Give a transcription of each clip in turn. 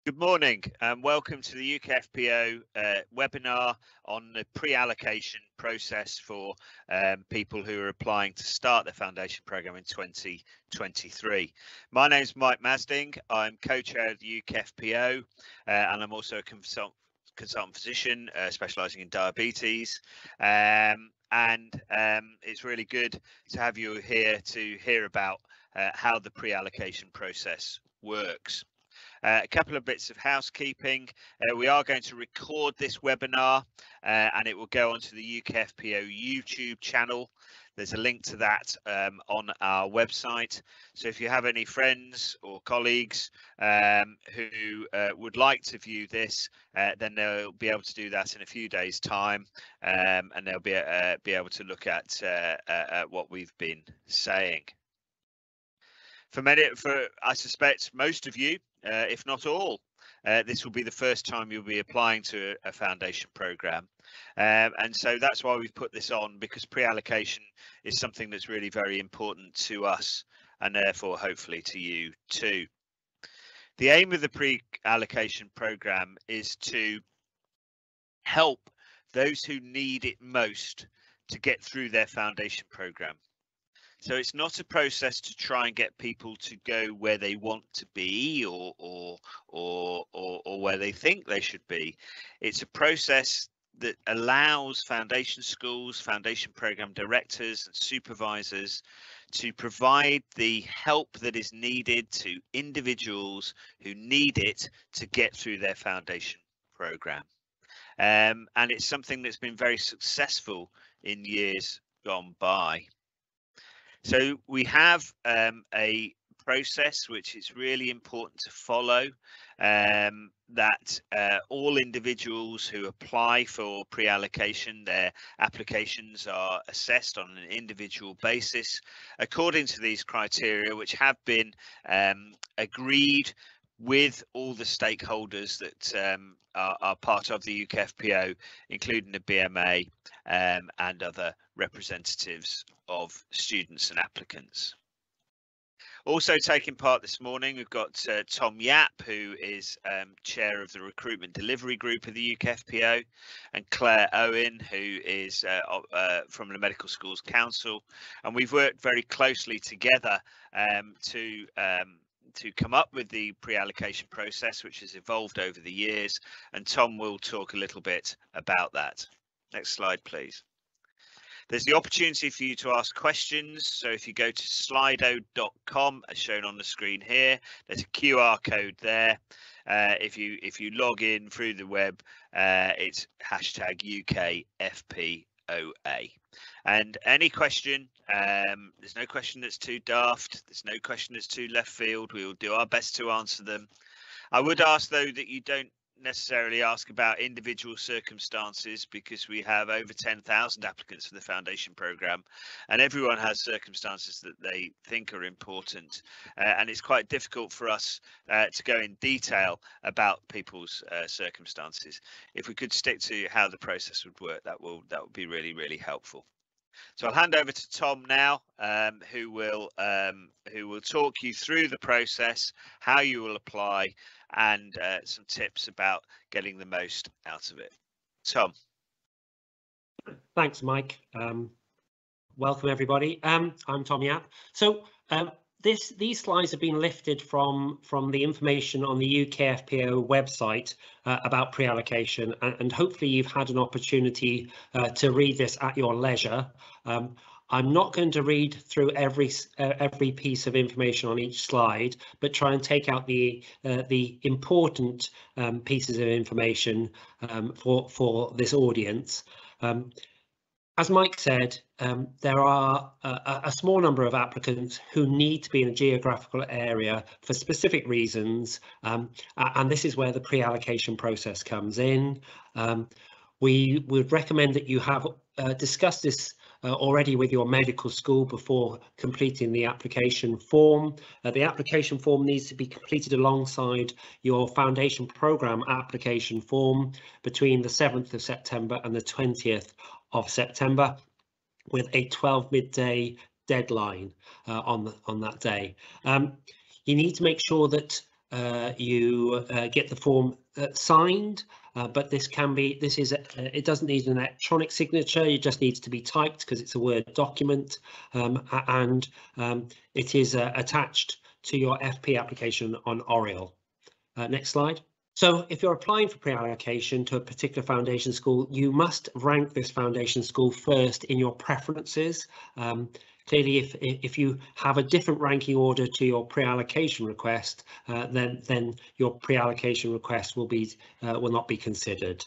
Good morning and welcome to the UKFPO webinar on the pre-allocation process for people who are applying to start their foundation programme in 2023. My name is Mike Masding. I'm co-chair of the UKFPO and I'm also a consultant physician specialising in diabetes. It's really good to have you here to hear about how the pre-allocation process works. A couple of bits of housekeeping. We are going to record this webinar and it will go onto the UKFPO YouTube channel. There's a link to that on our website. So if you have any friends or colleagues who would like to view this, then they'll be able to do that in a few days' time, and they'll be able to look at what we've been saying. I suspect most of you, if not all, this will be the first time you'll be applying to a foundation programme. And so that's why we've put this on, because pre-allocation is something that's really very important to us and therefore hopefully to you too. The aim of the pre-allocation programme is to help those who need it most to get through their foundation programme. So it's not a process to try and get people to go where they want to be or where they think they should be. It's a process that allows foundation schools, foundation program directors and supervisors to provide the help that is needed to individuals who need it to get through their foundation program. And it's something that's been very successful in years gone by. So we have a process which is really important to follow, that all individuals who apply for pre-allocation, their applications are assessed on an individual basis according to these criteria, which have been agreed with all the stakeholders that are part of the UKFPO, including the BMA and other representatives of students and applicants. Also taking part this morning, we've got Tom Yap, who is chair of the recruitment delivery group of the UKFPO, and Claire Owen, who is from the Medical Schools Council. And we've worked very closely together to come up with the pre-allocation process, which has evolved over the years, and Tom will talk a little bit about that. Next slide, please. There's the opportunity for you to ask questions. So if you go to slido.com, as shown on the screen here, there's a QR code there. If you log in through the web, it's #UKFPOA. And any question, there's no question that's too daft, there's no question that's too left field. We will do our best to answer them. I would ask, though, that you don't necessarily ask about individual circumstances, because we have over 10,000 applicants for the foundation programme and everyone has circumstances that they think are important, and it's quite difficult for us to go in detail about people's circumstances. If we could stick to how the process would work, that would be really, really helpful. So I'll hand over to Tom now, who will talk you through the process, how you will apply, and some tips about getting the most out of it. Tom. Thanks, Mike. Welcome, everybody. I'm Tom Yap. So these slides have been lifted from the information on the UKFPO website about pre-allocation, and hopefully you've had an opportunity to read this at your leisure. I'm not going to read through every piece of information on each slide, but try and take out the important pieces of information for this audience. As Mike said, there are a small number of applicants who need to be in a geographical area for specific reasons, and this is where the pre-allocation process comes in. We would recommend that you have discussed this already with your medical school before completing the application form. The application form needs to be completed alongside your foundation programme application form between the 7th of September and the 20th of September, with a 12 midday deadline on that day. You need to make sure that you get the form signed, but it doesn't need an electronic signature. It just needs to be typed because it's a Word document, and it is attached to your FP application on Oriel. Next slide. So if you're applying for pre-allocation to a particular foundation school, you must rank this foundation school first in your preferences. Clearly, if you have a different ranking order to your pre-allocation request, then your pre-allocation request will not be considered.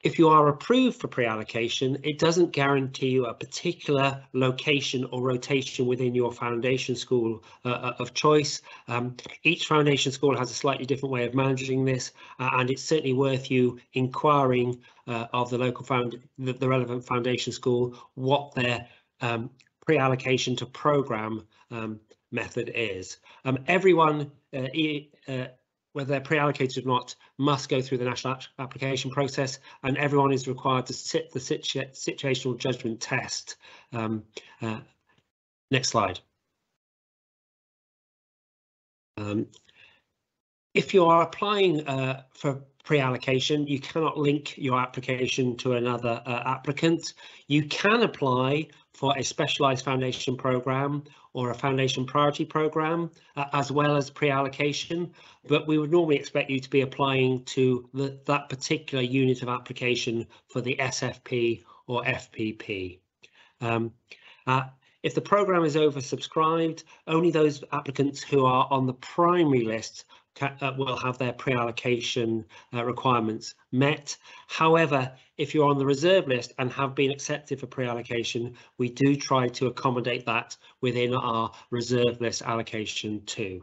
If you are approved for pre-allocation, it doesn't guarantee you a particular location or rotation within your foundation school of choice. Each foundation school has a slightly different way of managing this, and it's certainly worth you inquiring of the local the relevant foundation school what their pre-allocation to program method is. Everyone, whether they're pre-allocated or not, must go through the national application process, and everyone is required to sit the situational judgment test. Next slide. If you are applying for pre-allocation, you cannot link your application to another applicant. You can apply for a specialised foundation programme or a foundation priority programme as well as pre-allocation, but we would normally expect you to be applying to that particular unit of application for the SFP or FPP. If the programme is oversubscribed, only those applicants who are on the primary list will have their pre-allocation requirements met. However, if you're on the reserve list and have been accepted for pre-allocation, we do try to accommodate that within our reserve list allocation too.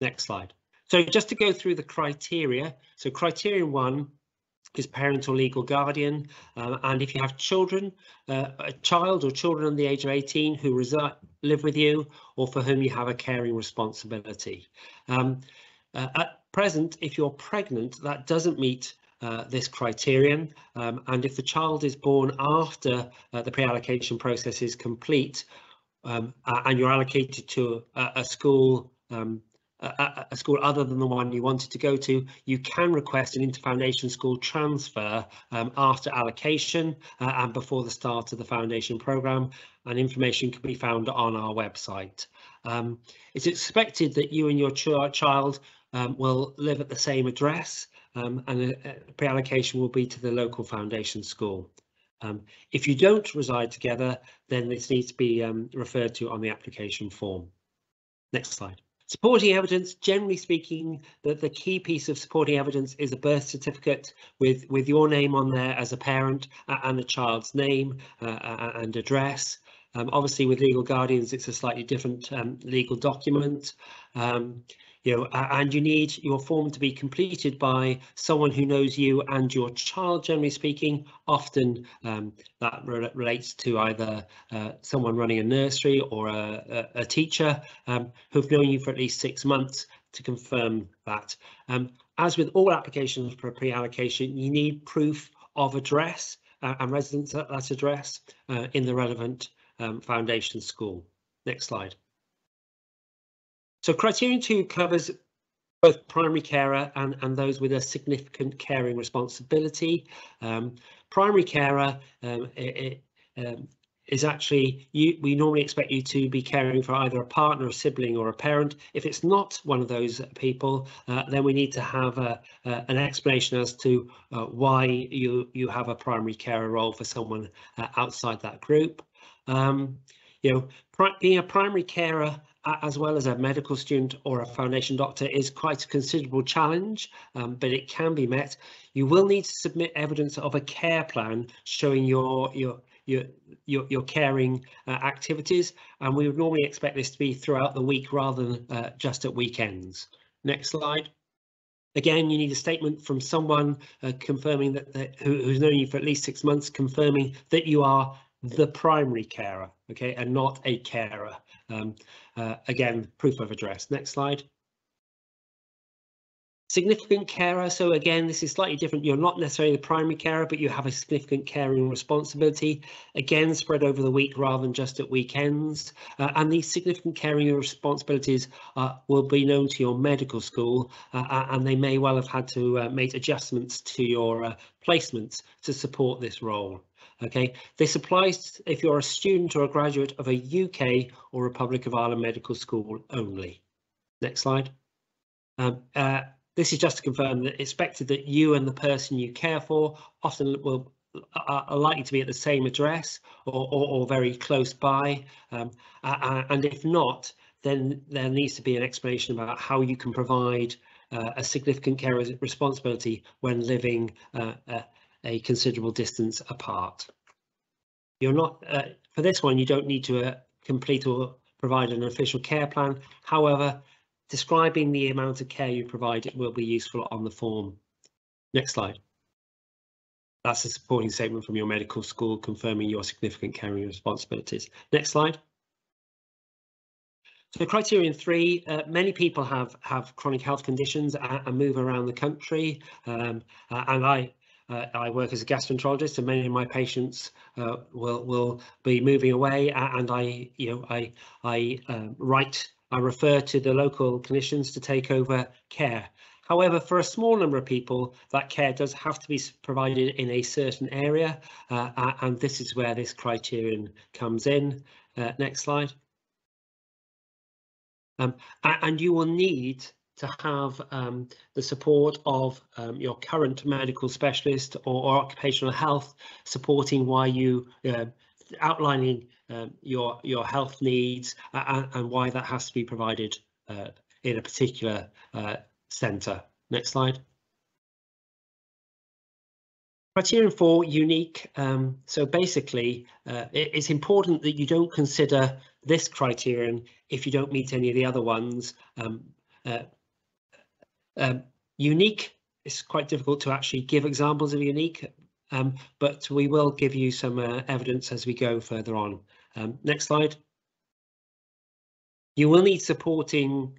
Next slide. So just to go through the criteria. So criterion 1 is parent or legal guardian, and if you have children, a child or children under the age of 18 who live with you or for whom you have a caring responsibility. At present, if you're pregnant, that doesn't meet this criterion, and if the child is born after the pre-allocation process is complete and you're allocated to a school other than the one you wanted to go to, you can request an interfoundation school transfer after allocation and before the start of the foundation programme, and information can be found on our website. It's expected that you and your child will live at the same address, and pre-allocation will be to the local foundation school. If you don't reside together, then this needs to be referred to on the application form. Next slide. Supporting evidence, generally speaking, the key piece of supporting evidence is a birth certificate with your name on there as a parent and the child's name and address. Obviously, with legal guardians, it's a slightly different legal document. And you need your form to be completed by someone who knows you and your child, generally speaking. Often that relates to either someone running a nursery or a teacher who've known you for at least 6 months to confirm that. As with all applications for pre-allocation, you need proof of address and residence at that address in the relevant foundation school. Next slide. So criterion 2 covers both primary carer and those with a significant caring responsibility. Primary carer is actually, we normally expect you to be caring for either a partner, a sibling or a parent. If it's not one of those people, then we need to have an explanation as to why you have a primary carer role for someone outside that group. Being a primary carer as well as a medical student or a foundation doctor is quite a considerable challenge, but it can be met. You will need to submit evidence of a care plan showing your caring activities, and we would normally expect this to be throughout the week rather than just at weekends. Next slide. Again, you need a statement from someone confirming who's known you for at least 6 months, confirming that you are the primary carer, okay, and not a carer. Again, proof of address. Next slide. Significant carer, so again, this is slightly different. You're not necessarily the primary carer, but you have a significant caring responsibility, again, spread over the week rather than just at weekends. And these significant caring responsibilities will be known to your medical school, and they may well have had to make adjustments to your placements to support this role. Okay, this applies if you're a student or a graduate of a UK or Republic of Ireland medical school only. Next slide. This is just to confirm that it's expected that you and the person you care for often are likely to be at the same address or very close by, and if not, then there needs to be an explanation about how you can provide a significant care responsibility when living a considerable distance apart. You're not for this one, you don't need to complete or provide an official care plan. However, describing the amount of care you provide will be useful on the form. Next slide. That's a supporting statement from your medical school confirming your significant caring responsibilities. Next slide. So criterion 3, many people have chronic health conditions and move around the country, and I work as a gastroenterologist, and many of my patients will be moving away, and I refer to the local clinicians to take over care. However, for a small number of people, that care does have to be provided in a certain area, and this is where this criterion comes in. Next slide. And you will need to have the support of your current medical specialist or occupational health supporting why you outlining your health needs and why that has to be provided in a particular centre. Next slide. Criterion 4, unique. So basically, it's important that you don't consider this criterion if you don't meet any of the other ones. Unique is quite difficult to actually give examples of unique, but we will give you some evidence as we go further on. Next slide. You will need supporting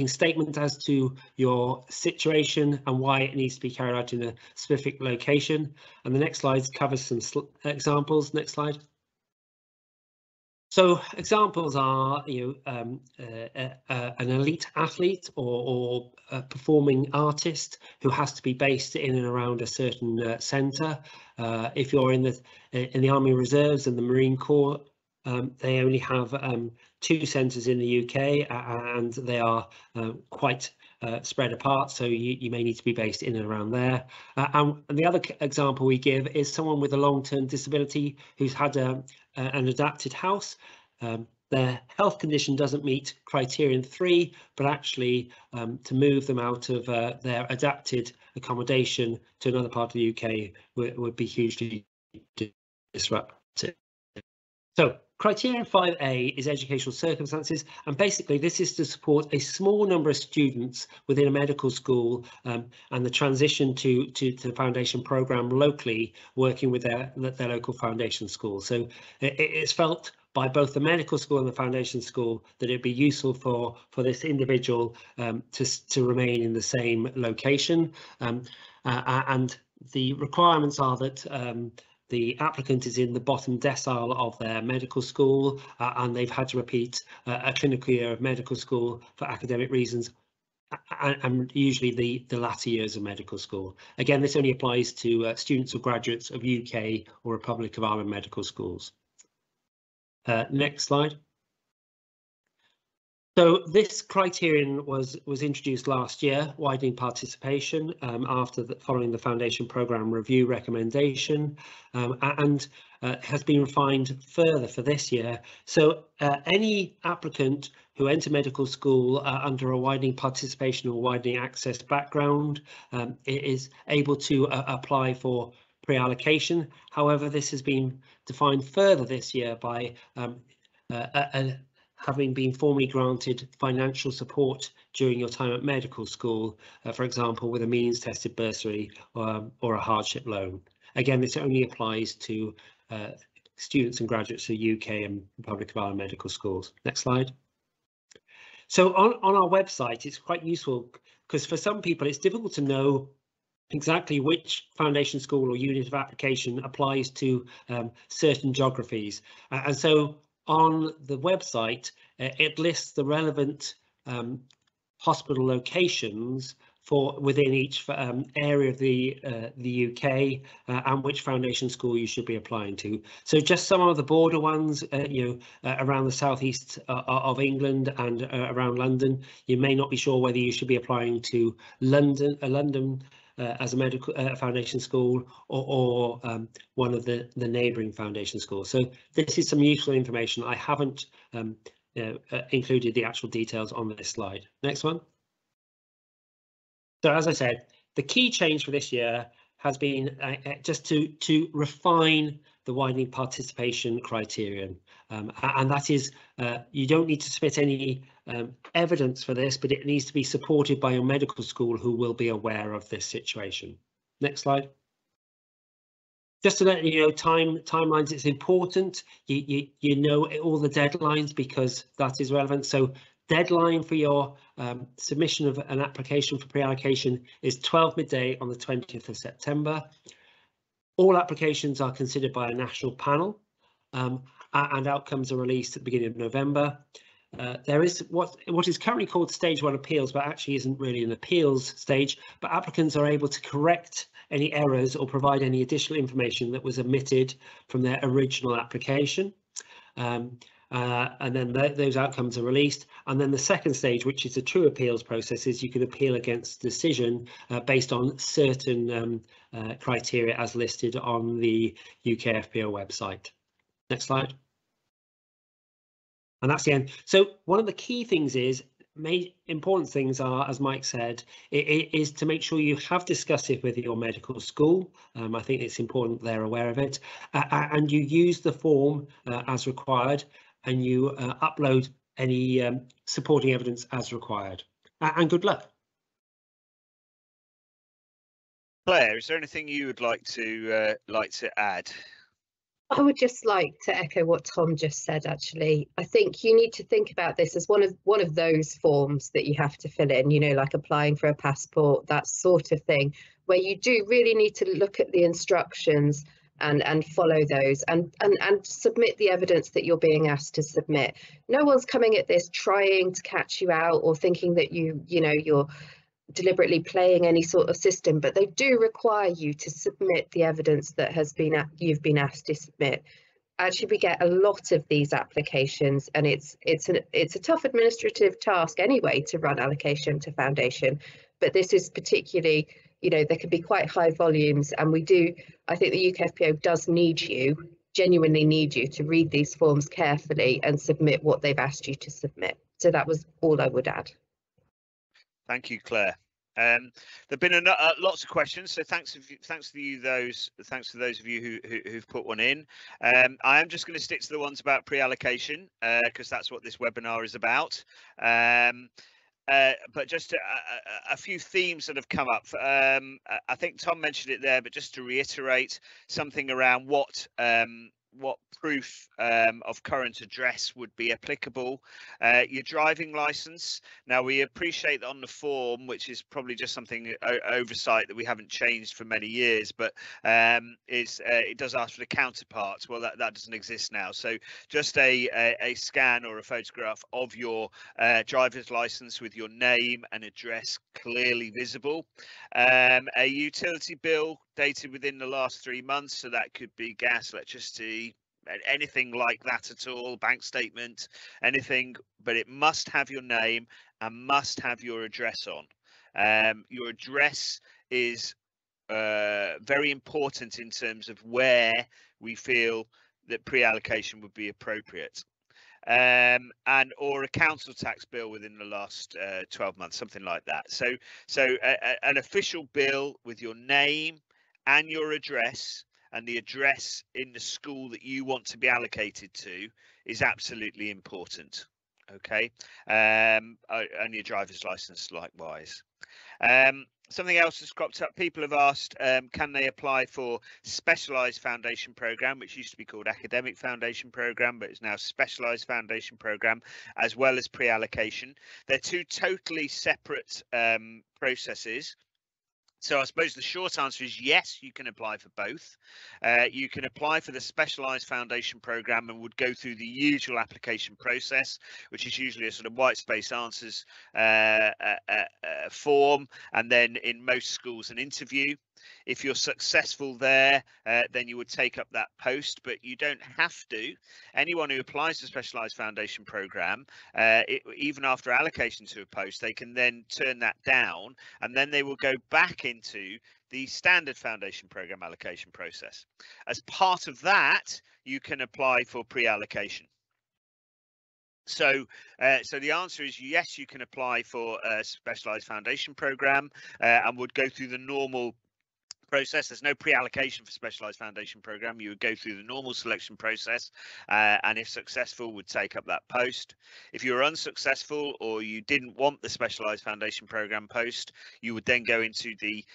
statement as to your situation and why it needs to be carried out in a specific location. And the next slide covers some examples. Next slide. So examples are, an elite athlete or a performing artist who has to be based in and around a certain centre. If you're in the Army Reserves and the Marine Corps, they only have 2 centres in the UK, and they are quite spread apart, so you may need to be based in and around there. And the other example we give is someone with a long-term disability who's had an adapted house. Their health condition doesn't meet criterion 3, but actually to move them out of their adapted accommodation to another part of the UK would be hugely disruptive. So criterion 5A is educational circumstances, and basically this is to support a small number of students within a medical school and the transition to the foundation programme locally, working with their local foundation school. So it's felt by both the medical school and the foundation school that it'd be useful for this individual to remain in the same location, and the requirements are that the applicant is in the bottom decile of their medical school, and they've had to repeat a clinical year of medical school for academic reasons, and usually the latter years of medical school. Again, this only applies to students or graduates of UK or Republic of Ireland medical schools. Next slide. So this criterion was introduced last year, widening participation following the foundation programme review recommendation, and has been refined further for this year. So any applicant who enter medical school under a widening participation or widening access background is able to apply for pre-allocation. However, this has been defined further this year by having been formally granted financial support during your time at medical school, for example, with a means tested bursary or a hardship loan. Again, this only applies to students and graduates of UK and Republic of Ireland medical schools. Next slide. So on our website, it's quite useful because for some people it's difficult to know exactly which foundation school or unit of application applies to certain geographies. And so on the website, it lists the relevant hospital locations for within each area of the UK and which foundation school you should be applying to. So just some of the border ones, around the southeast of England and around London, you may not be sure whether you should be applying to London as a medical foundation school or one of the neighbouring foundation schools. So this is some useful information. I haven't included the actual details on this slide. Next one. So as I said, the key change for this year has been just to refine the widening participation criterion, and that is you don't need to submit any evidence for this, but it needs to be supported by your medical school who will be aware of this situation. Next slide. Just to let you know, timelines, it's important you know all the deadlines because that is relevant. So deadline for your submission of an application for pre-allocation is 12 midday on the 20th of September. All applications are considered by a national panel and outcomes are released at the beginning of November. There is what is currently called stage 1 appeals, but actually isn't really an appeals stage, but applicants are able to correct any errors or provide any additional information that was omitted from their original application. And then those outcomes are released. And then the second stage, which is a true appeals process, is you can appeal against the decision based on certain criteria as listed on the UK FPO website. Next slide. And that's the end. So one of the key things is, important things are, as Mike said, it is to make sure you have discussed it with your medical school. I think it's important they're aware of it, and you use the form as required, and you upload any supporting evidence as required. And good luck. Claire, is there anything you would like to add? I would just like to echo what Tom just said. Actually, I think you need to think about this as one of those forms that you have to fill in, you know, like applying for a passport, that sort of thing, where you do really need to look at the instructions and follow those and submit the evidence that you're being asked to submit. No one's coming at this trying to catch you out or thinking that you're deliberately playing any sort of system, but they do require you to submit the evidence that you've been asked to submit. Actually, we get a lot of these applications, and it's a tough administrative task anyway to run allocation to foundation, but this is particularly, there can be quite high volumes, and I think the UKFPO does genuinely need you to read these forms carefully and submit what they've asked you to submit. So that was all I would add. Thank you, Claire. There've been lots of questions, so thanks to those of you who've put one in. I am just going to stick to the ones about pre-allocation because that's what this webinar is about. But just a few themes that have come up. I think Tom mentioned it there, but just to reiterate something around what proof of current address would be applicable. Your driving license. Now, we appreciate that on the form, which is probably just something oversight that we haven't changed for many years, but it does ask for the counterparts. Well, that doesn't exist now. So just a scan or a photograph of your driver's license with your name and address clearly visible. A utility bill dated within the last 3 months, so that could be gas, electricity, anything like that at all, bank statement, anything, but it must have your name and must have your address on. Your address is very important in terms of where we feel that pre-allocation would be appropriate. Or a council tax bill within the last 12 months, something like that. So an official bill with your name and your address, and the address in the school that you want to be allocated to is absolutely important. Okay, and your driver's license likewise. Something else that's cropped up, people have asked, can they apply for specialised foundation programme, which used to be called academic foundation programme, but is now specialised foundation programme, as well as pre-allocation. They're two totally separate processes. So I suppose the short answer is yes, you can apply for both. You can apply for the specialised foundation programme and would go through the usual application process, which is usually a sort of white space answers form, and then in most schools an interview. If you're successful there, then you would take up that post, but you don't have to. Anyone who applies to specialised foundation programme, even after allocation to a post, they can then turn that down, and then they will go back into the standard foundation programme allocation process. As part of that, you can apply for pre-allocation. So the answer is yes, you can apply for a specialised foundation programme and would go through the normal process. There's no pre-allocation for specialised foundation programme. You would go through the normal selection process, and if successful, would take up that post. If you were unsuccessful or you didn't want the specialised foundation programme post, you would then go into the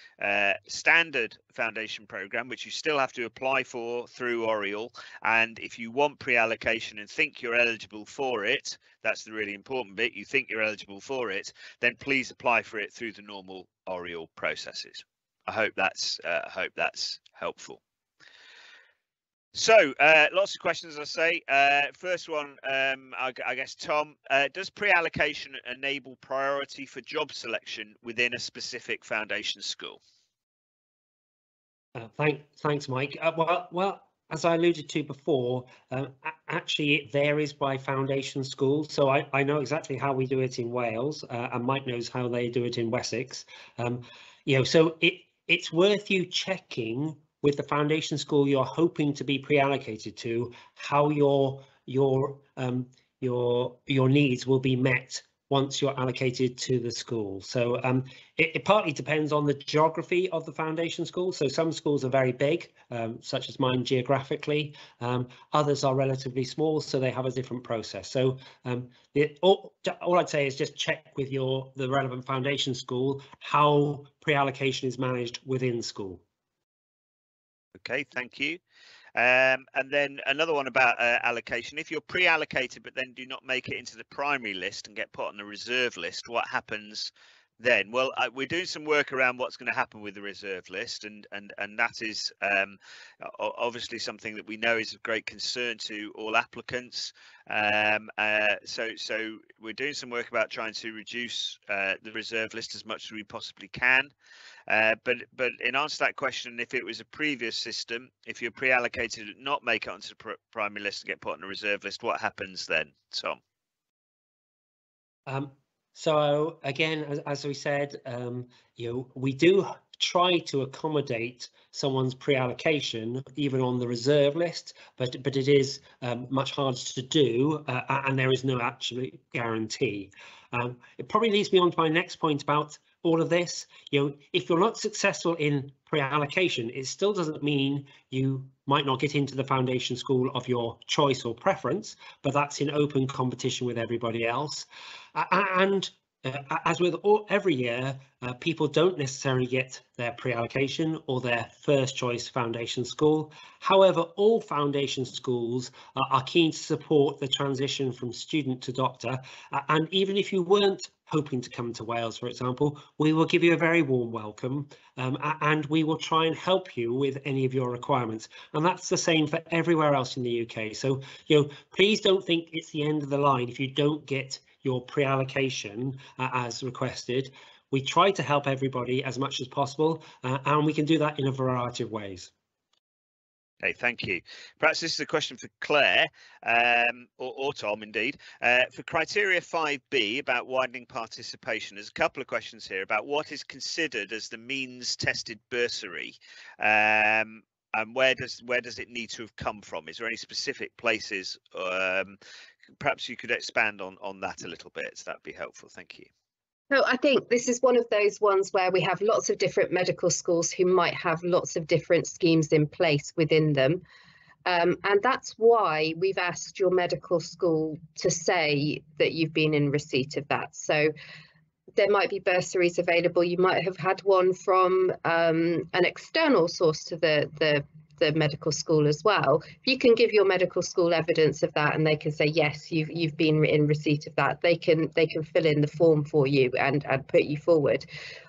standard foundation programme, which you still have to apply for through Oriel. And if you want pre-allocation and think you're eligible for it, that's the really important bit, you think you're eligible for it, then please apply for it through the normal Oriel processes. I hope that's helpful. So lots of questions, as I say. First one, I guess, Tom, does pre-allocation enable priority for job selection within a specific foundation school? Thanks, Mike. Well, as I alluded to before, actually it varies by foundation school. So I know exactly how we do it in Wales, and Mike knows how they do it in Wessex. So it's worth you checking with the foundation school you're hoping to be pre-allocated to how your needs will be met once you're allocated to the school. So it partly depends on the geography of the foundation school. So some schools are very big, such as mine geographically. Others are relatively small, so they have a different process. So all I'd say is just check with the relevant foundation school how pre-allocation is managed within school. Okay, thank you. And then another one about allocation. If you're pre-allocated but then do not make it into the primary list and get put on the reserve list, what happens then? Well, we're doing some work around what's going to happen with the reserve list, and that is obviously something that we know is of great concern to all applicants. So we're doing some work about trying to reduce the reserve list as much as we possibly can. But in answer to that question, if it was a previous system, if you're pre-allocated and not make it onto the primary list and get put on the reserve list, what happens then, Tom? So again, as we said, we do try to accommodate someone's pre-allocation even on the reserve list, but it is much harder to do, and there is no absolute guarantee. It probably leads me on to my next point about all of this. If you're not successful in pre-allocation, it still doesn't mean you might not get into the foundation school of your choice or preference, but that's in open competition with everybody else. And as with every year, people don't necessarily get their pre-allocation or their first choice foundation school. However, all foundation schools are keen to support the transition from student to doctor. And even if you weren't hoping to come to Wales, for example, we will give you a very warm welcome, and we will try and help you with any of your requirements. And that's the same for everywhere else in the UK. So, please don't think it's the end of the line if you don't get your pre-allocation as requested. We try to help everybody as much as possible, and we can do that in a variety of ways. Okay, thank you. Perhaps this is a question for Claire, or Tom indeed. For criteria 5B about widening participation, there's a couple of questions here about what is considered as the means tested bursary, and where does it need to have come from? Is there any specific places? Perhaps you could expand on that a little bit. That'd be helpful. Thank you. So I think this is one of those ones where we have lots of different medical schools who might have lots of different schemes in place within them. And that's why we've asked your medical school to say that you've been in receipt of that. So there might be bursaries available. You might have had one from an external source to the medical school as well. If you can give your medical school evidence of that, and they can say yes, you've been in receipt of that, they can fill in the form for you and put you forward.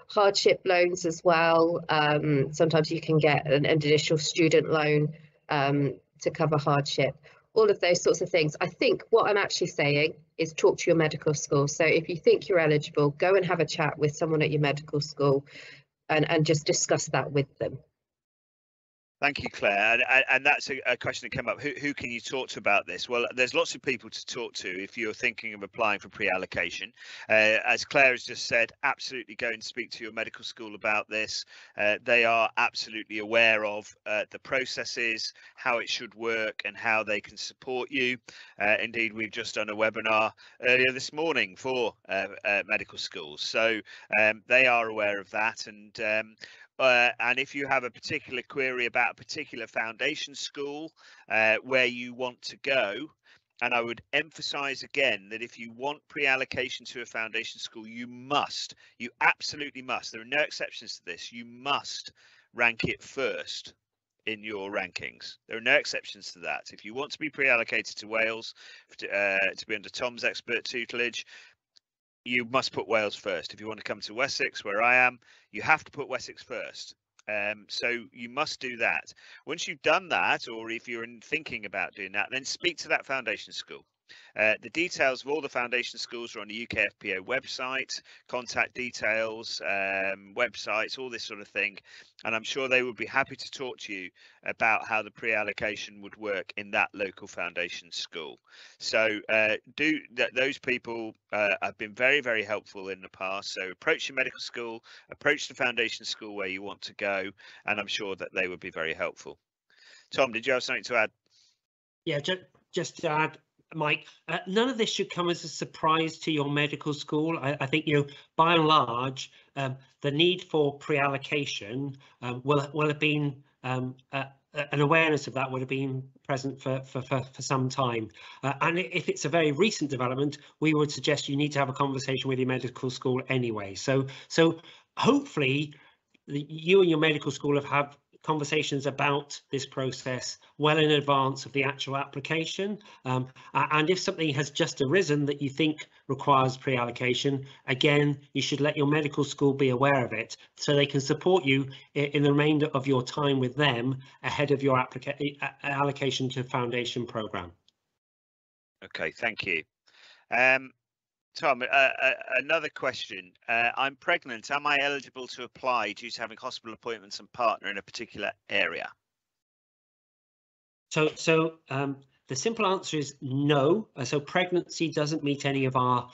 Hardship loans as well. Sometimes you can get an additional student loan to cover hardship. All of those sorts of things. I think what I'm actually saying is talk to your medical school. So if you think you're eligible, go and have a chat with someone at your medical school and just discuss that with them. Thank you, Claire. And that's a question that came up. Who can you talk to about this? Well, there's lots of people to talk to if you're thinking of applying for pre-allocation. As Claire has just said, absolutely go and speak to your medical school about this. They are absolutely aware of the processes, how it should work and how they can support you. Indeed, we've just done a webinar earlier this morning for medical schools. So they are aware of that. And if you have a particular query about a particular foundation school where you want to go, and I would emphasize again that if you want pre-allocation to a foundation school, you absolutely must. There are no exceptions to this. You must rank it first in your rankings. There are no exceptions to that. If you want to be pre-allocated to Wales, to be under Tom's expert tutelage, you must put Wales first. If you want to come to Wessex, where I am, you have to put Wessex first. So you must do that. Once you've done that, or if you're thinking about doing that, then speak to that foundation school. The details of all the foundation schools are on the UKFPO website, contact details, websites, all this sort of thing. And I'm sure they would be happy to talk to you about how the pre-allocation would work in that local foundation school. So those people have been very, very helpful in the past. So approach your medical school, approach the foundation school where you want to go, and I'm sure that they would be very helpful. Tom, did you have something to add? Yeah, just to add, Mike, none of this should come as a surprise to your medical school. I think, by and large, the need for pre-allocation will have been an awareness of that would have been present for some time. And if it's a very recent development, we would suggest you need to have a conversation with your medical school anyway. So hopefully you and your medical school have had conversations about this process well in advance of the actual application, and if something has just arisen that you think requires pre-allocation, again, you should let your medical school be aware of it so they can support you in the remainder of your time with them ahead of your allocation to foundation program. Okay, thank you. Tom, another question. I'm pregnant. Am I eligible to apply due to having hospital appointments and partner in a particular area? So the simple answer is no. So pregnancy doesn't meet any of our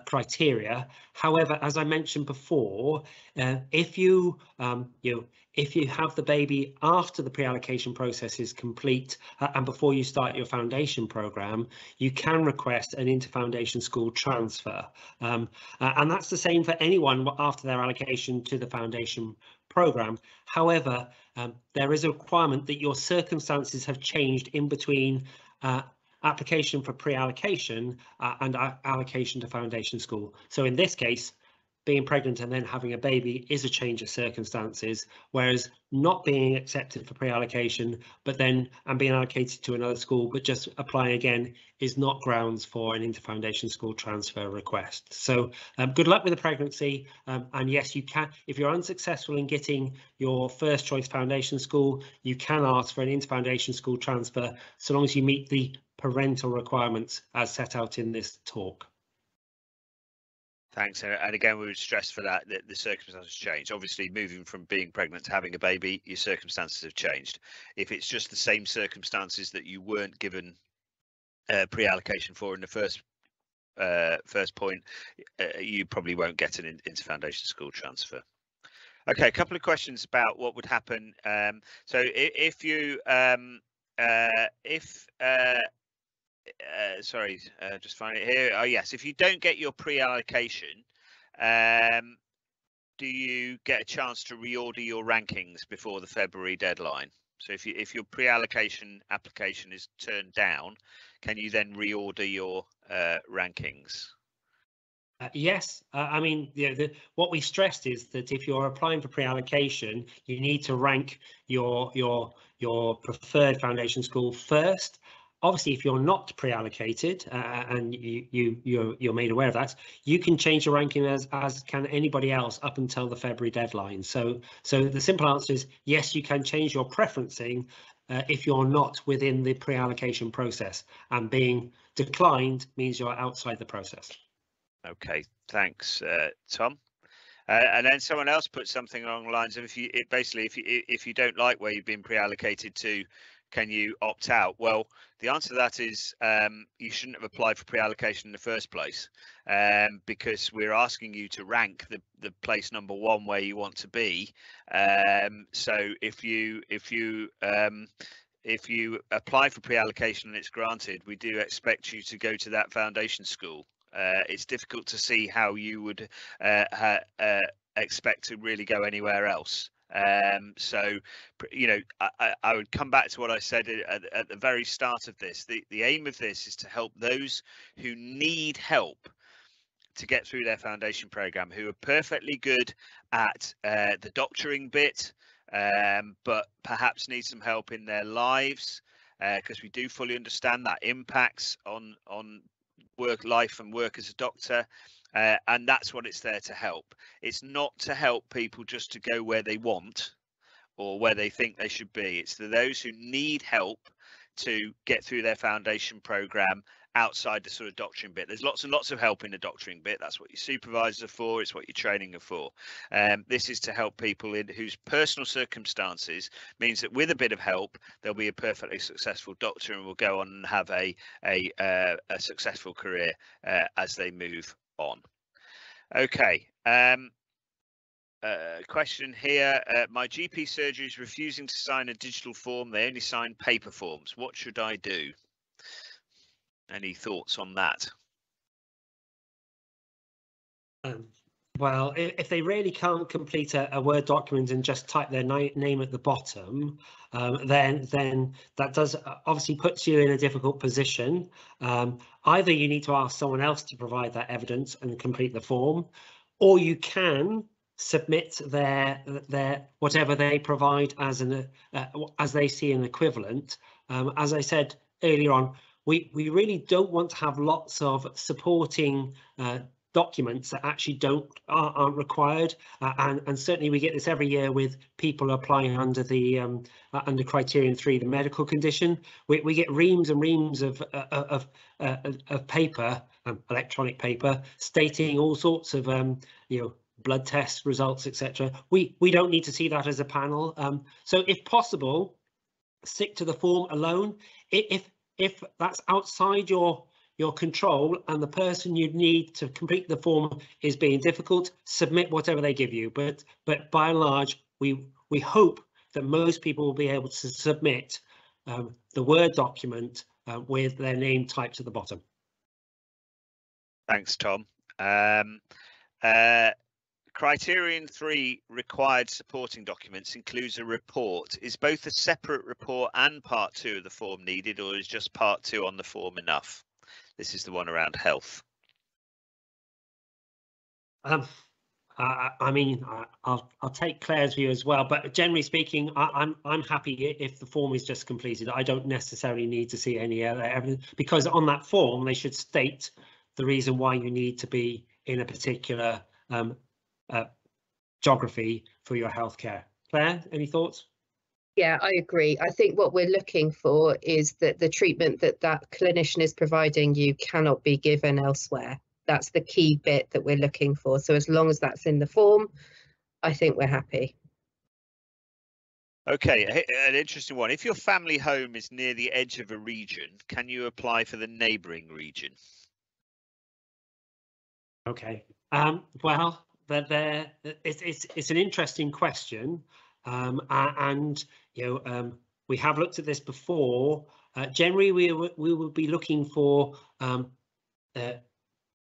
criteria. However, as I mentioned before, if you have the baby after the pre-allocation process is complete and before you start your foundation program, you can request an inter-foundation school transfer. And that's the same for anyone after their allocation to the foundation program. However, there is a requirement that your circumstances have changed in between application for pre-allocation and allocation to foundation school. So in this case, being pregnant and then having a baby is a change of circumstances, whereas not being accepted for pre-allocation but then and being allocated to another school but just applying again is not grounds for an inter-foundation school transfer request. So good luck with the pregnancy, and yes, you can, if you're unsuccessful in getting your first choice foundation school, you can ask for an inter-foundation school transfer so long as you meet the parental requirements as set out in this talk. Thanks. And again, we would stress for that the circumstances change. Obviously, moving from being pregnant to having a baby, your circumstances have changed. If it's just the same circumstances that you weren't given pre-allocation for in the first point, you probably won't get an inter-foundation school transfer. Okay, a couple of questions about what would happen. So if you sorry, just find it here. Oh yes, if you don't get your pre-allocation, do you get a chance to reorder your rankings before the February deadline? So if your pre-allocation application is turned down, can you then reorder your rankings? Yes, I mean, what we stressed is that if you're applying for pre-allocation, you need to rank your preferred foundation school first. Obviously, if you're not pre-allocated and you're made aware of that, you can change your ranking as can anybody else up until the February deadline. So the simple answer is yes, you can change your preferencing if you're not within the pre-allocation process, and being declined means you're outside the process. Okay, thanks, Tom. And then someone else put something along the lines of if you don't like where you've been pre-allocated to, can you opt out? Well, the answer to that is you shouldn't have applied for pre-allocation in the first place, because we're asking you to rank the place number one where you want to be. So if you apply for pre-allocation and it's granted, we do expect you to go to that foundation school. It's difficult to see how you would expect to really go anywhere else. So, you know, I would come back to what I said at the very start of this. The aim of this is to help those who need help to get through their foundation program, who are perfectly good at the doctoring bit, but perhaps need some help in their lives, because we do fully understand that impacts on work life and work as a doctor, and that's what it's there to help. It's not to help people just to go where they want or where they think they should be. It's to those who need help to get through their foundation program outside the sort of doctoring bit. There's lots and lots of help in the doctoring bit. That's what your supervisors are for. It's what your training are for. This is to help people in whose personal circumstances means that with a bit of help, they'll be a perfectly successful doctor and will go on and have a successful career as they move on. Okay. Question here. My GP surgery is refusing to sign a digital form. They only sign paper forms. What should I do? Any thoughts on that? Well, if they really can't complete a Word document and just type their name at the bottom, then that does obviously puts you in a difficult position. Either you need to ask someone else to provide that evidence and complete the form, or you can submit their whatever they provide as as they see an equivalent. As I said earlier on, we really don't want to have lots of supporting documents that actually aren't required, and certainly we get this every year with people applying under the under criterion 3, the medical condition. We get reams and reams of paper, electronic paper, stating all sorts of you know, blood test results, etc. We don't need to see that as a panel. So if possible, stick to the form alone. If that's outside your control and the person you need to complete the form is being difficult, submit whatever they give you. But by and large, we hope that most people will be able to submit the Word document with their name typed at the bottom. Thanks, Tom. Criterion 3 required supporting documents includes a report. Is both a separate report and part 2 of the form needed, or is just part 2 on the form enough? This is the one around health. I mean, I'll take Claire's view as well, but generally speaking, I'm happy if the form is just completed. I don't necessarily need to see any other evidence, because on that form they should state the reason why you need to be in a particular geography for your healthcare. Claire, any thoughts? Yeah, I agree. I think what we're looking for is that the treatment that clinician is providing you cannot be given elsewhere. That's the key bit that we're looking for. So as long as that's in the form, I think we're happy. Okay, an interesting one. If your family home is near the edge of a region, can you apply for the neighbouring region? Okay. Well, it's an interesting question, and you know, we have looked at this before. Generally, we will be looking for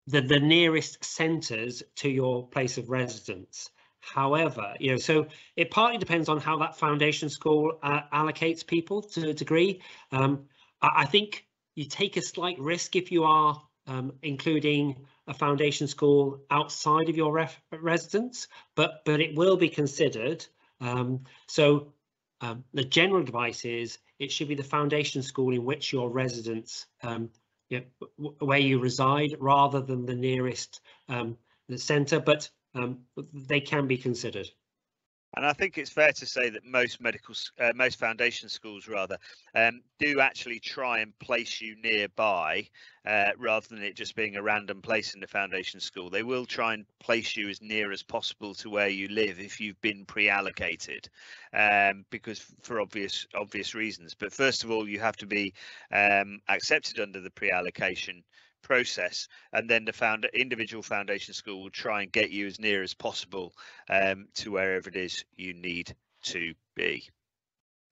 the nearest centres to your place of residence. However, you know, so it partly depends on how that foundation school allocates people to a degree. I think you take a slight risk if you are including a foundation school outside of your residence, but it will be considered. The general advice is it should be the foundation school in which your residence, where you reside, rather than the nearest the centre, but they can be considered. And I think it's fair to say that most foundation schools do actually try and place you nearby, rather than it just being a random place in the foundation school. They will try and place you as near as possible to where you live if you've been pre-allocated, because for obvious reasons. But first of all, you have to be accepted under the pre-allocation process, and then the individual foundation school will try and get you as near as possible to wherever it is you need to be.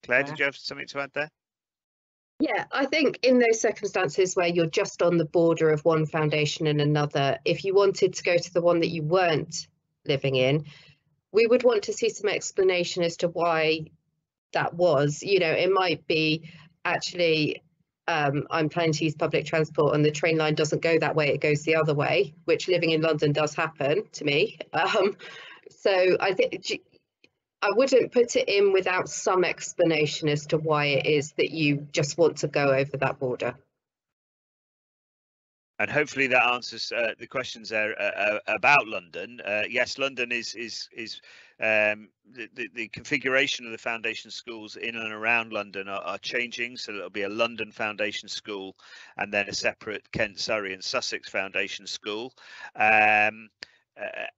Claire, did you have something to add there? Yeah, I think in those circumstances where you're just on the border of one foundation and another, if you wanted to go to the one that you weren't living in, we would want to see some explanation as to why that was. You know, it might be actually I'm planning to use public transport and the train line doesn't go that way, it goes the other way, which living in London does happen to me. So I think I wouldn't put it in without some explanation as to why it is that you just want to go over that border. And hopefully that answers the questions there about London. Yes, London is the configuration of the foundation schools in and around London are changing. So there'll be a London foundation school and then a separate Kent, Surrey and Sussex foundation school.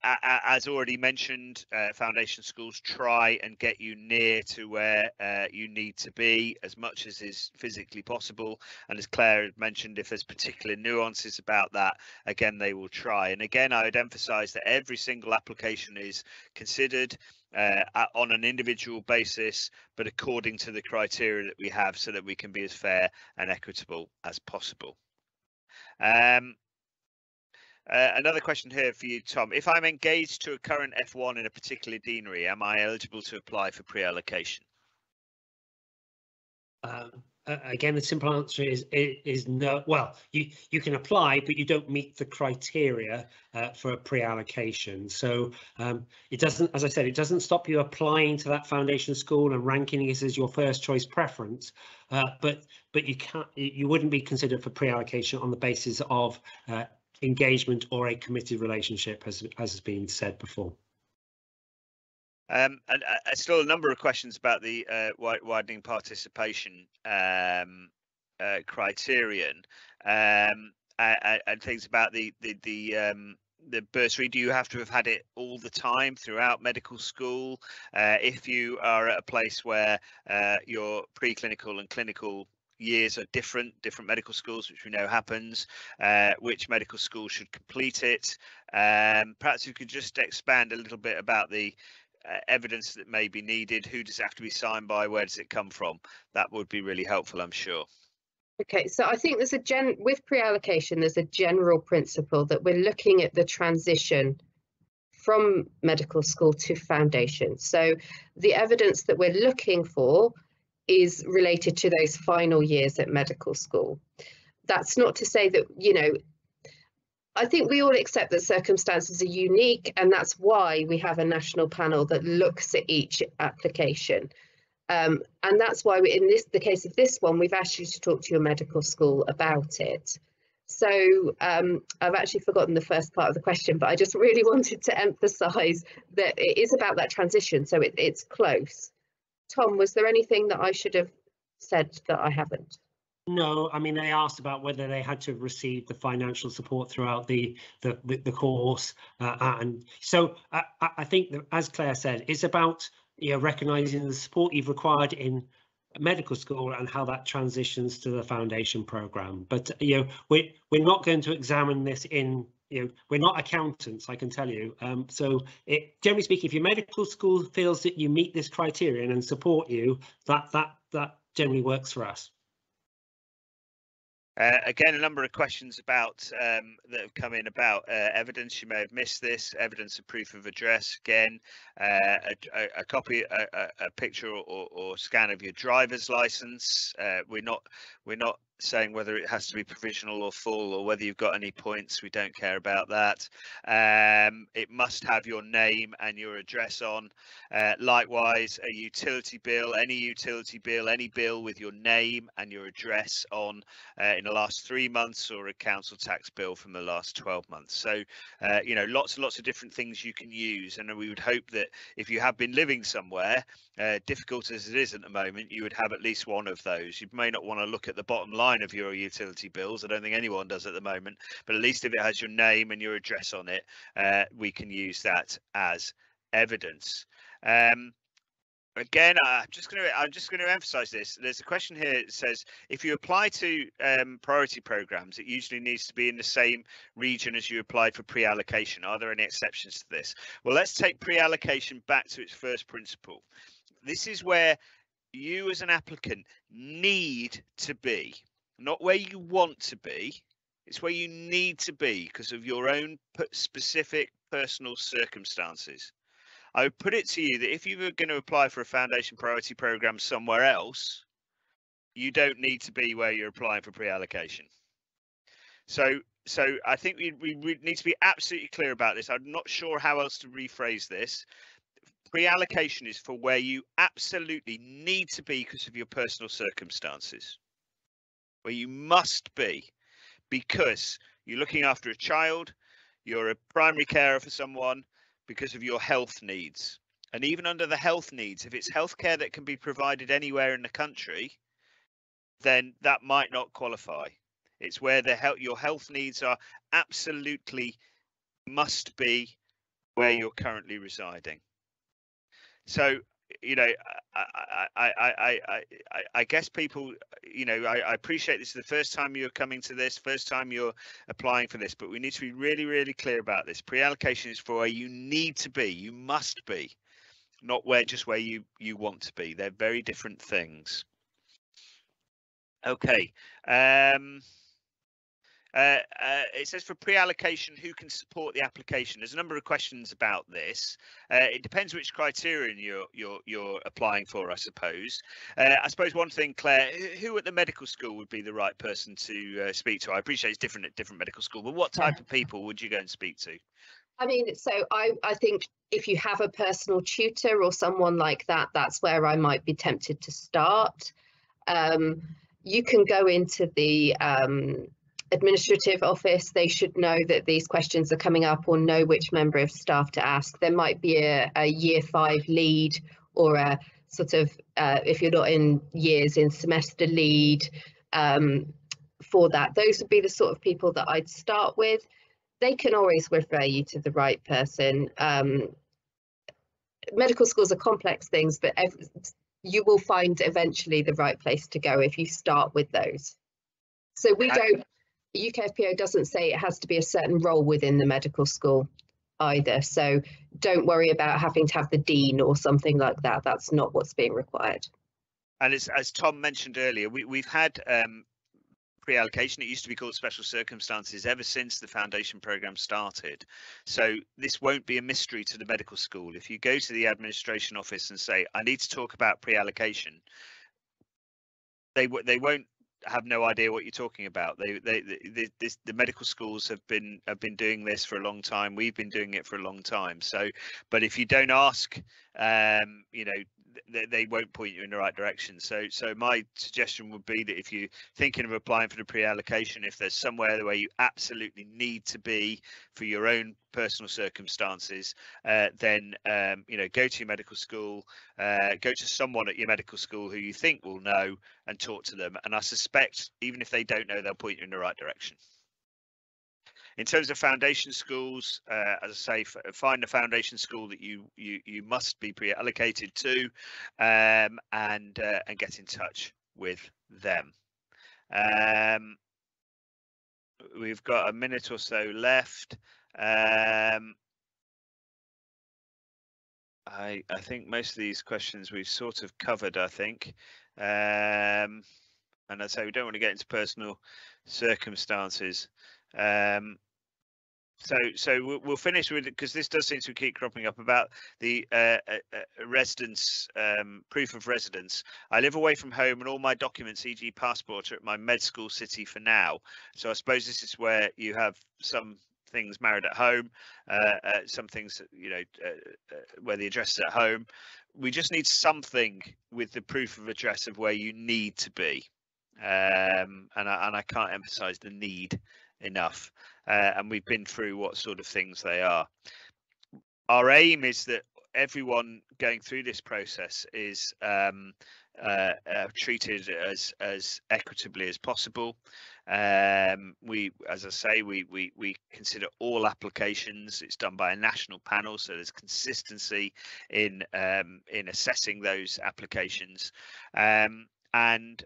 As already mentioned, foundation schools try and get you near to where you need to be as much as is physically possible. And as Claire had mentioned, if there's particular nuances about that, again, they will try. And again, I would emphasize that every single application is considered on an individual basis, but according to the criteria that we have, so that we can be as fair and equitable as possible. Another question here for you, Tom. If I'm engaged to a current F1 in a particular deanery, am I eligible to apply for pre-allocation? Again, the simple answer is no. Well, you can apply, but you don't meet the criteria for a pre-allocation. So it doesn't, as I said, it doesn't stop you applying to that foundation school and ranking it as your first choice preference. But you wouldn't be considered for pre-allocation on the basis of engagement or a committed relationship, as has been said before. And still a number of questions about the widening participation criterion, and things about the bursary. Do you have to have had it all the time throughout medical school? If you are at a place where your preclinical and clinical years are different medical schools, which we know happens, which medical school should complete it? Perhaps you could just expand a little bit about the evidence that may be needed. Who does it have to be signed by? Where does it come from? That would be really helpful, I'm sure. Okay, so I think there's with pre-allocation, there's a general principle that we're looking at the transition from medical school to foundation. So the evidence that we're looking for is related to those final years at medical school. That's not to say that, you know, I think we all accept that circumstances are unique, and that's why we have a national panel that looks at each application. And that's why in the case of this one, we've asked you to talk to your medical school about it. So I've actually forgotten the first part of the question, but I just really wanted to emphasise that it is about that transition. So it's close. Tom, was there anything that I should have said that I haven't? No, I mean, they asked about whether they had to receive the financial support throughout the course, and so I think that, as Claire said, it's about recognising the support you've required in medical school and how that transitions to the foundation programme. But we're not going to examine this in. We're not accountants, I can tell you. So generally speaking, if your medical school feels that you meet this criterion and support you, that generally works for us. Again, a number of questions about that have come in about evidence. You may have missed this. Evidence of proof of address. Again, a copy, a picture or scan of your driver's license. We're not saying whether it has to be provisional or full, or whether you've got any points. We don't care about that. It must have your name and your address on. Likewise, a utility bill, any bill with your name and your address on in the last 3 months, or a council tax bill from the last 12 months. So, you know, lots of different things you can use. And we would hope that if you have been living somewhere, difficult as it is at the moment, you would have at least one of those. You may not want to look at the bottom line of your utility bills. I don't think anyone does at the moment, but at least if it has your name and your address on it, we can use that as evidence. Again, I'm just going to emphasize this. There's a question here that says, if you apply to priority programs, it usually needs to be in the same region as you applied for pre-allocation. Are there any exceptions to this? Well, let's take pre-allocation back to its first principle. This is where you as an applicant need to be, not where you want to be. It's where you need to be because of your own specific personal circumstances. I would put it to you that if you were going to apply for a foundation priority program somewhere else, you don't need to be where you're applying for pre-allocation. So I think we need to be absolutely clear about this. I'm not sure how else to rephrase this. Pre-allocation is for where you absolutely need to be because of your personal circumstances, where you must be because you're looking after a child, you're a primary carer for someone, because of your health needs. And even under the health needs, if it's healthcare that can be provided anywhere in the country, then that might not qualify. It's where your health needs are absolutely must be where you're currently residing. So, you know, I guess people, you know, I appreciate this is the first time you're coming to this, first time you're applying for this, but we need to be really, really clear about this. Pre-allocation is for where you need to be, you must be, not just where you want to be. They're very different things. Okay. It says for pre-allocation, who can support the application? There's a number of questions about this. It depends which criterion you're applying for, I suppose. I suppose one thing, Claire, who at the medical school would be the right person to speak to? I appreciate it's different at different medical school, but what type of people would you go and speak to? I mean, so I think if you have a personal tutor or someone like that, that's where I might be tempted to start. You can go into the administrative office. They should know that these questions are coming up or know which member of staff to ask. There might be a year 5 lead or a sort of, if you're not in years, in semester lead for that. Those would be the sort of people that I'd start with. They can always refer you to the right person. Medical schools are complex things, but you will find eventually the right place to go if you start with those. So we don't, UKFPO doesn't say it has to be a certain role within the medical school either. So don't worry about having to have the dean or something like that. That's not what's being required. And as Tom mentioned earlier, we've had pre-allocation. It used to be called special circumstances ever since the foundation program started. So this won't be a mystery to the medical school. If you go to the administration office and say, I need to talk about pre-allocation, they won't have no idea what you're talking about. The medical schools have been doing this for a long time. We've been doing it for a long time. So, but if you don't ask, you know, they won't point you in the right direction. So my suggestion would be that if you're thinking of applying for the pre-allocation, if there's somewhere where you absolutely need to be for your own personal circumstances, then you know, go to your medical school, go to someone at your medical school who you think will know and talk to them. And I suspect even if they don't know, they'll point you in the right direction. In terms of foundation schools, as I say, find a foundation school that you must be pre-allocated to, and get in touch with them. We've got a minute or so left. I think most of these questions we've sort of covered, I think. And I'd say we don't want to get into personal circumstances. So we'll finish with it, because this does seem to keep cropping up, about the residence, proof of residence. I live away from home and all my documents, e.g. passport, are at my med school city for now. So I suppose this is where you have some things married at home, some things, you know, where the address is at home. We just need something with the proof of address of where you need to be. And I can't emphasize the need enough. And we've been through what sort of things they are. Our aim is that everyone going through this process is treated as equitably as possible. We, as I say, we consider all applications. It's done by a national panel, so there's consistency in assessing those applications. And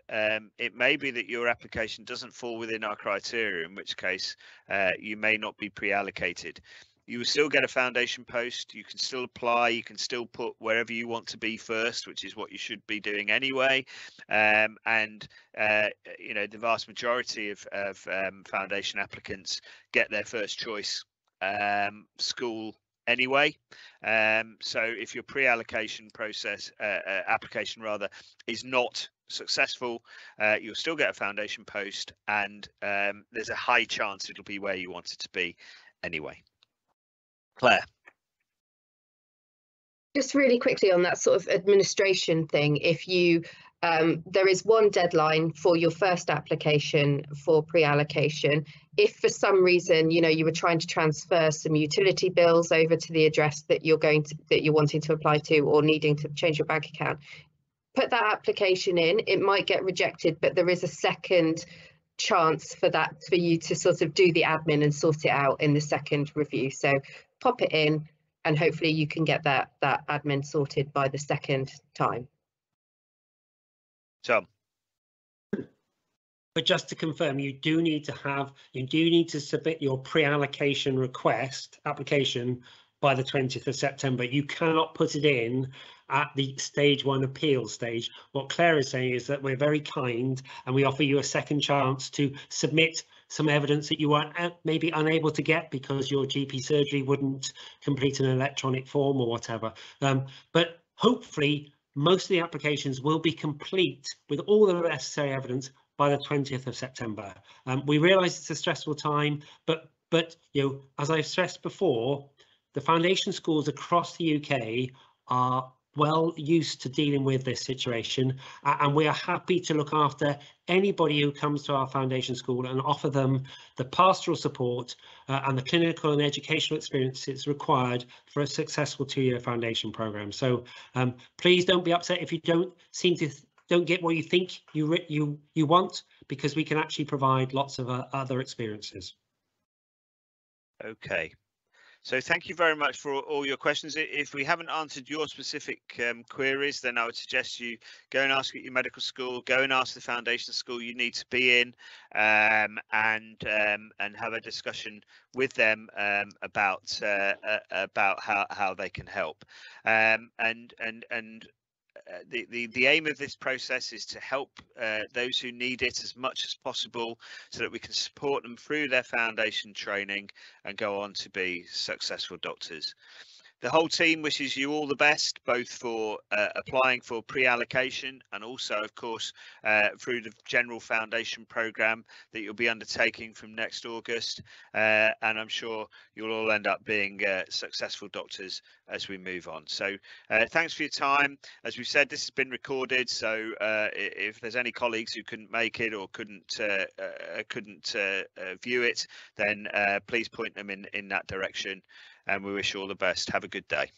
it may be that your application doesn't fall within our criteria, in which case you may not be pre-allocated. You will still get a foundation post. You can still apply. You can still put wherever you want to be first, which is what you should be doing anyway. You know, the vast majority of foundation applicants get their first choice school anyway. So if your pre-allocation process application rather is not successful, you'll still get a foundation post, and there's a high chance it'll be where you want it to be anyway. Claire. Just really quickly on that sort of administration thing, if you there is one deadline for your first application for pre-allocation. If for some reason, you know, you were trying to transfer some utility bills over to the address that you're wanting to apply to, or needing to change your bank account, put that application in. It might get rejected, but there is a second chance for you to sort of do the admin and sort it out in the second review. So pop it in, and hopefully you can get that admin sorted by the second time. Tom. But just to confirm, you do need to submit your pre-allocation application by the 20th of September. You cannot put it in at the stage 1 appeal stage. What Claire is saying is that we're very kind and we offer you a second chance to submit some evidence that you were maybe unable to get because your GP surgery wouldn't complete an electronic form or whatever. But hopefully most of the applications will be complete with all the necessary evidence by the 20th of September. We realise it's a stressful time, but you know, as I've stressed before, the foundation schools across the UK are well used to dealing with this situation, and we are happy to look after anybody who comes to our foundation school and offer them the pastoral support and the clinical and educational experiences required for a successful 2-year foundation programme. So please don't be upset if you don't get what you think you want, because we can actually provide lots of other experiences. Okay. So thank you very much for all your questions. If we haven't answered your specific queries, then I would suggest you go and ask at your medical school, go and ask the foundation school you need to be in, and have a discussion with them about how they can help. The aim of this process is to help those who need it as much as possible, so that we can support them through their foundation training and go on to be successful doctors. The whole team wishes you all the best, both for applying for pre-allocation and also, of course, through the general foundation programme that you'll be undertaking from next August. And I'm sure you'll all end up being successful doctors as we move on. So thanks for your time. As we said, this has been recorded, so if there's any colleagues who couldn't make it or couldn't view it, then please point them in that direction. And we wish you all the best. Have a good day.